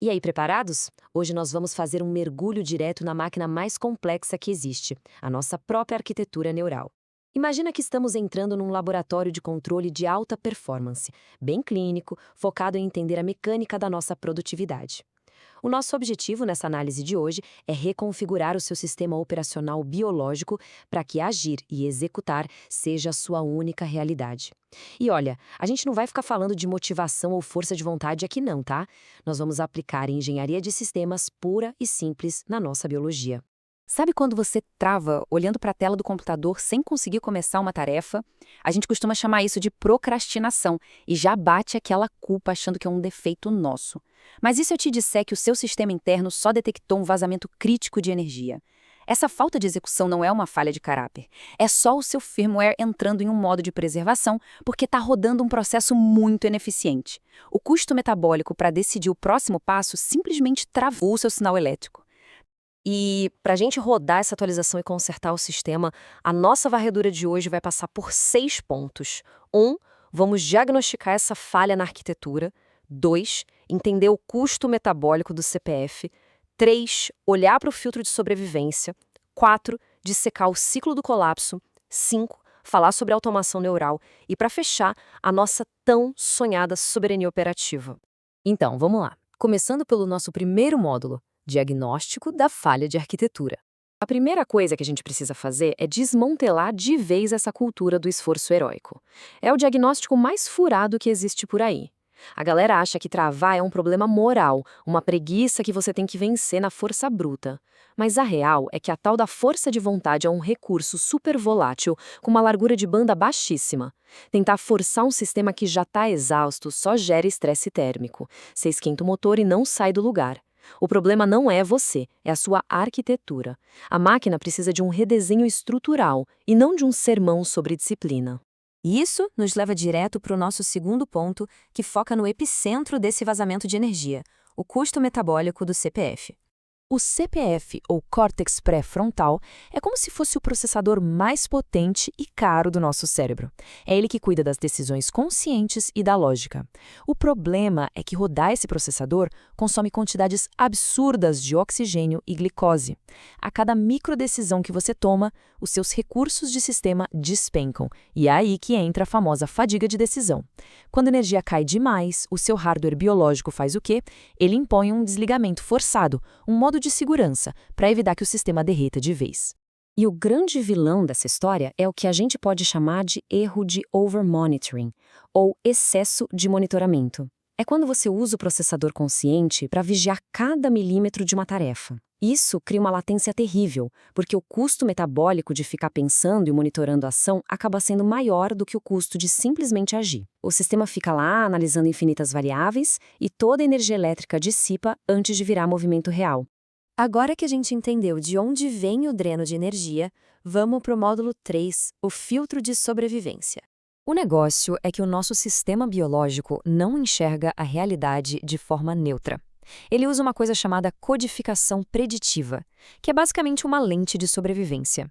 E aí, preparados? Hoje nós vamos fazer um mergulho direto na máquina mais complexa que existe, a nossa própria arquitetura neural. Imagina que estamos entrando num laboratório de controle de alta performance, bem clínico, focado em entender a mecânica da nossa produtividade. O nosso objetivo nessa análise de hoje é reconfigurar o seu sistema operacional biológico para que agir e executar seja a sua única realidade. E olha, a gente não vai ficar falando de motivação ou força de vontade aqui não, tá? Nós vamos aplicar engenharia de sistemas pura e simples na nossa biologia. Sabe quando você trava olhando para a tela do computador sem conseguir começar uma tarefa? A gente costuma chamar isso de procrastinação e já bate aquela culpa achando que é um defeito nosso. Mas e se eu te disser que o seu sistema interno só detectou um vazamento crítico de energia? Essa falta de execução não é uma falha de caráter. É só o seu firmware entrando em um modo de preservação porque está rodando um processo muito ineficiente. O custo metabólico para decidir o próximo passo simplesmente travou o seu sinal elétrico. E para a gente rodar essa atualização e consertar o sistema, a nossa varredura de hoje vai passar por 6 pontos. 1. Vamos diagnosticar essa falha na arquitetura. 2. Entender o custo metabólico do CPF. 3. Olhar para o filtro de sobrevivência. 4. Dissecar o ciclo do colapso. 5. Falar sobre automação neural. E para fechar, a nossa tão sonhada soberania operativa. Então, vamos lá. Começando pelo nosso primeiro módulo. Diagnóstico da falha de arquitetura. A primeira coisa que a gente precisa fazer é desmantelar de vez essa cultura do esforço heróico. É o diagnóstico mais furado que existe por aí. A galera acha que travar é um problema moral, uma preguiça que você tem que vencer na força bruta. Mas a real é que a tal da força de vontade é um recurso super volátil, com uma largura de banda baixíssima. Tentar forçar um sistema que já está exausto só gera estresse térmico. Você esquenta o motor e não sai do lugar. O problema não é você, é a sua arquitetura. A máquina precisa de um redesenho estrutural e não de um sermão sobre disciplina. E isso nos leva direto para o nosso segundo ponto, que foca no epicentro desse vazamento de energia, o custo metabólico do CPF. O CPF, ou córtex pré-frontal, é como se fosse o processador mais potente e caro do nosso cérebro. É ele que cuida das decisões conscientes e da lógica. O problema é que rodar esse processador consome quantidades absurdas de oxigênio e glicose. A cada microdecisão que você toma, os seus recursos de sistema despencam, e é aí que entra a famosa fadiga de decisão. Quando a energia cai demais, o seu hardware biológico faz o quê? Ele impõe um desligamento forçado, um modo de segurança, para evitar que o sistema derreta de vez. E o grande vilão dessa história é o que a gente pode chamar de erro de overmonitoring, ou excesso de monitoramento. É quando você usa o processador consciente para vigiar cada milímetro de uma tarefa. Isso cria uma latência terrível, porque o custo metabólico de ficar pensando e monitorando a ação acaba sendo maior do que o custo de simplesmente agir. O sistema fica lá analisando infinitas variáveis e toda a energia elétrica dissipa antes de virar movimento real. Agora que a gente entendeu de onde vem o dreno de energia, vamos para o módulo 3, o filtro de sobrevivência. O negócio é que o nosso sistema biológico não enxerga a realidade de forma neutra. Ele usa uma coisa chamada codificação preditiva, que é basicamente uma lente de sobrevivência.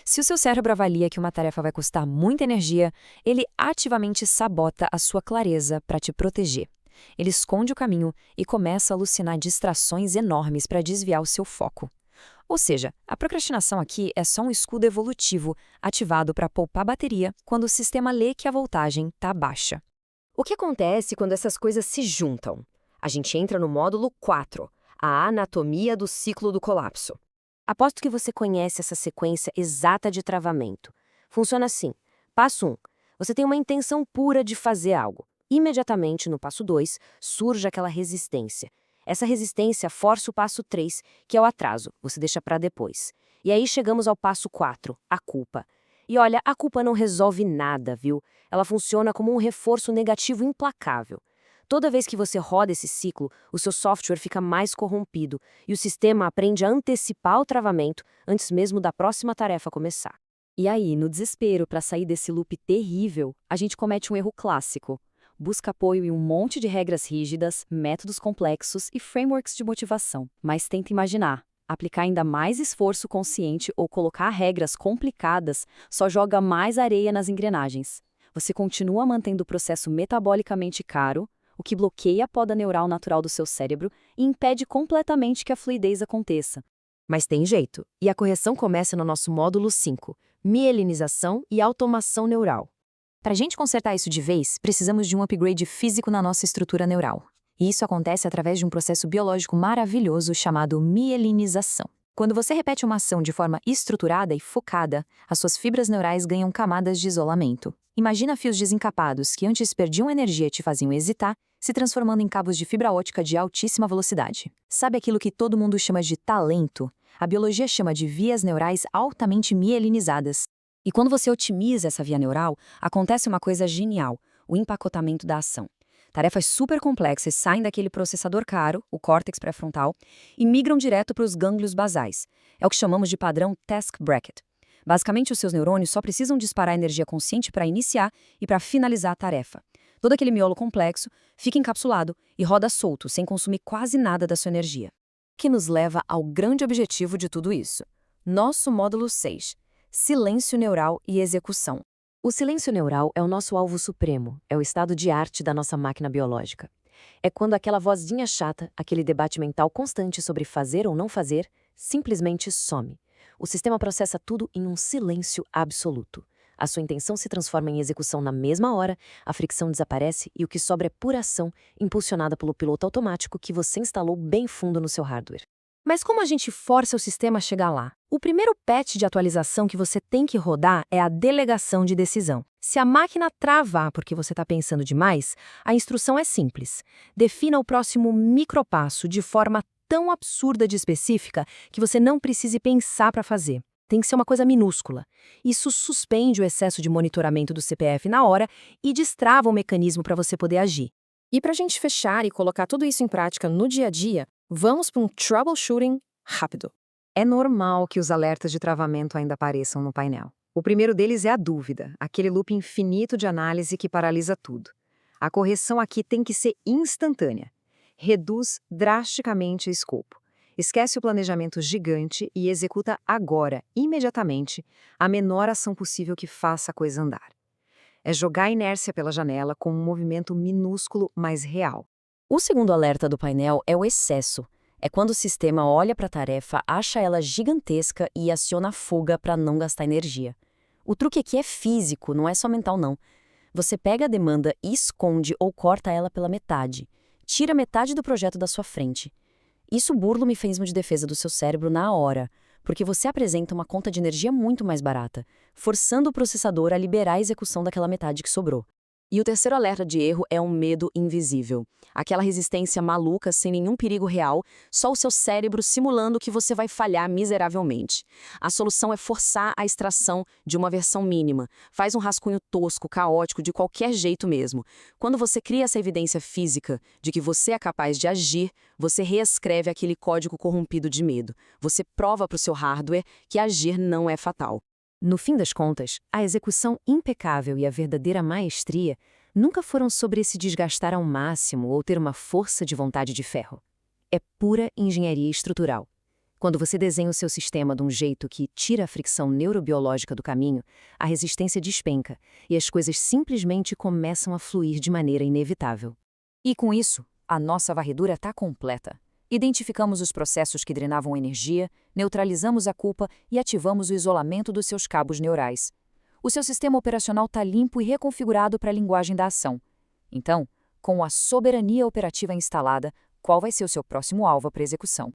Se o seu cérebro avalia que uma tarefa vai custar muita energia, ele ativamente sabota a sua clareza para te proteger. Ele esconde o caminho e começa a alucinar distrações enormes para desviar o seu foco. Ou seja, a procrastinação aqui é só um escudo evolutivo ativado para poupar bateria quando o sistema lê que a voltagem está baixa. O que acontece quando essas coisas se juntam? A gente entra no módulo 4, a anatomia do ciclo do colapso. Aposto que você conhece essa sequência exata de travamento. Funciona assim. Passo 1. Você tem uma intenção pura de fazer algo. Imediatamente, no passo 2, surge aquela resistência. Essa resistência força o passo 3, que é o atraso. Você deixa para depois. E aí chegamos ao passo 4, a culpa. E olha, a culpa não resolve nada, viu? Ela funciona como um reforço negativo implacável. Toda vez que você roda esse ciclo, o seu software fica mais corrompido e o sistema aprende a antecipar o travamento antes mesmo da próxima tarefa começar. E aí, no desespero para sair desse loop terrível, a gente comete um erro clássico. Busca apoio em um monte de regras rígidas, métodos complexos e frameworks de motivação. Mas tenta imaginar. Aplicar ainda mais esforço consciente ou colocar regras complicadas só joga mais areia nas engrenagens. Você continua mantendo o processo metabolicamente caro, o o que bloqueia a poda neural natural do seu cérebro e impede completamente que a fluidez aconteça. Mas tem jeito, e a correção começa no nosso módulo 5, mielinização e automação neural. Para a gente consertar isso de vez, precisamos de um upgrade físico na nossa estrutura neural. E isso acontece através de um processo biológico maravilhoso chamado mielinização. Quando você repete uma ação de forma estruturada e focada, as suas fibras neurais ganham camadas de isolamento. Imagina fios desencapados que antes perdiam energia e te faziam hesitar, se transformando em cabos de fibra ótica de altíssima velocidade. Sabe aquilo que todo mundo chama de talento? A biologia chama de vias neurais altamente mielinizadas. E quando você otimiza essa via neural, acontece uma coisa genial, o empacotamento da ação. Tarefas super complexas saem daquele processador caro, o córtex pré-frontal, e migram direto para os gânglios basais. É o que chamamos de padrão Task Bracket. Basicamente, os seus neurônios só precisam disparar energia consciente para iniciar e para finalizar a tarefa. Todo aquele miolo complexo fica encapsulado e roda solto, sem consumir quase nada da sua energia. Que nos leva ao grande objetivo de tudo isso. Nosso módulo 6. Silêncio neural e execução. O silêncio neural é o nosso alvo supremo, é o estado de arte da nossa máquina biológica. É quando aquela vozinha chata, aquele debate mental constante sobre fazer ou não fazer, simplesmente some. O sistema processa tudo em um silêncio absoluto. A sua intenção se transforma em execução na mesma hora, a fricção desaparece e o que sobra é pura ação, impulsionada pelo piloto automático que você instalou bem fundo no seu hardware. Mas como a gente força o sistema a chegar lá? O primeiro patch de atualização que você tem que rodar é a delegação de decisão. Se a máquina travar porque você está pensando demais, a instrução é simples. Defina o próximo micropasso de forma tão absurda de específica que você não precise pensar para fazer. Tem que ser uma coisa minúscula. Isso suspende o excesso de monitoramento do CPF na hora e destrava o mecanismo para você poder agir. E para a gente fechar e colocar tudo isso em prática no dia a dia, vamos para um troubleshooting rápido. É normal que os alertas de travamento ainda apareçam no painel. O primeiro deles é a dúvida, aquele loop infinito de análise que paralisa tudo. A correção aqui tem que ser instantânea. Reduz drasticamente o escopo. Esquece o planejamento gigante e executa agora, imediatamente, a menor ação possível que faça a coisa andar. É jogar a inércia pela janela com um movimento minúsculo, mas real. O segundo alerta do painel é o excesso. É quando o sistema olha para a tarefa, acha ela gigantesca e aciona a fuga para não gastar energia. O truque aqui é físico, não é só mental não. Você pega a demanda e esconde ou corta ela pela metade. Tira metade do projeto da sua frente. Isso burla o mecanismo de defesa do seu cérebro na hora, porque você apresenta uma conta de energia muito mais barata, forçando o processador a liberar a execução daquela metade que sobrou. E o terceiro alerta de erro é um medo invisível. Aquela resistência maluca, sem nenhum perigo real, só o seu cérebro simulando que você vai falhar miseravelmente. A solução é forçar a extração de uma versão mínima. Faz um rascunho tosco, caótico, de qualquer jeito mesmo. Quando você cria essa evidência física de que você é capaz de agir, você reescreve aquele código corrompido de medo. Você prova para o seu hardware que agir não é fatal. No fim das contas, a execução impecável e a verdadeira maestria nunca foram sobre se desgastar ao máximo ou ter uma força de vontade de ferro. É pura engenharia estrutural. Quando você desenha o seu sistema de um jeito que tira a fricção neurobiológica do caminho, a resistência despenca e as coisas simplesmente começam a fluir de maneira inevitável. E com isso, a nossa varredura está completa. Identificamos os processos que drenavam energia, neutralizamos a culpa e ativamos o isolamento dos seus cabos neurais. O seu sistema operacional está limpo e reconfigurado para a linguagem da ação. Então, com a soberania operativa instalada, qual vai ser o seu próximo alvo para execução?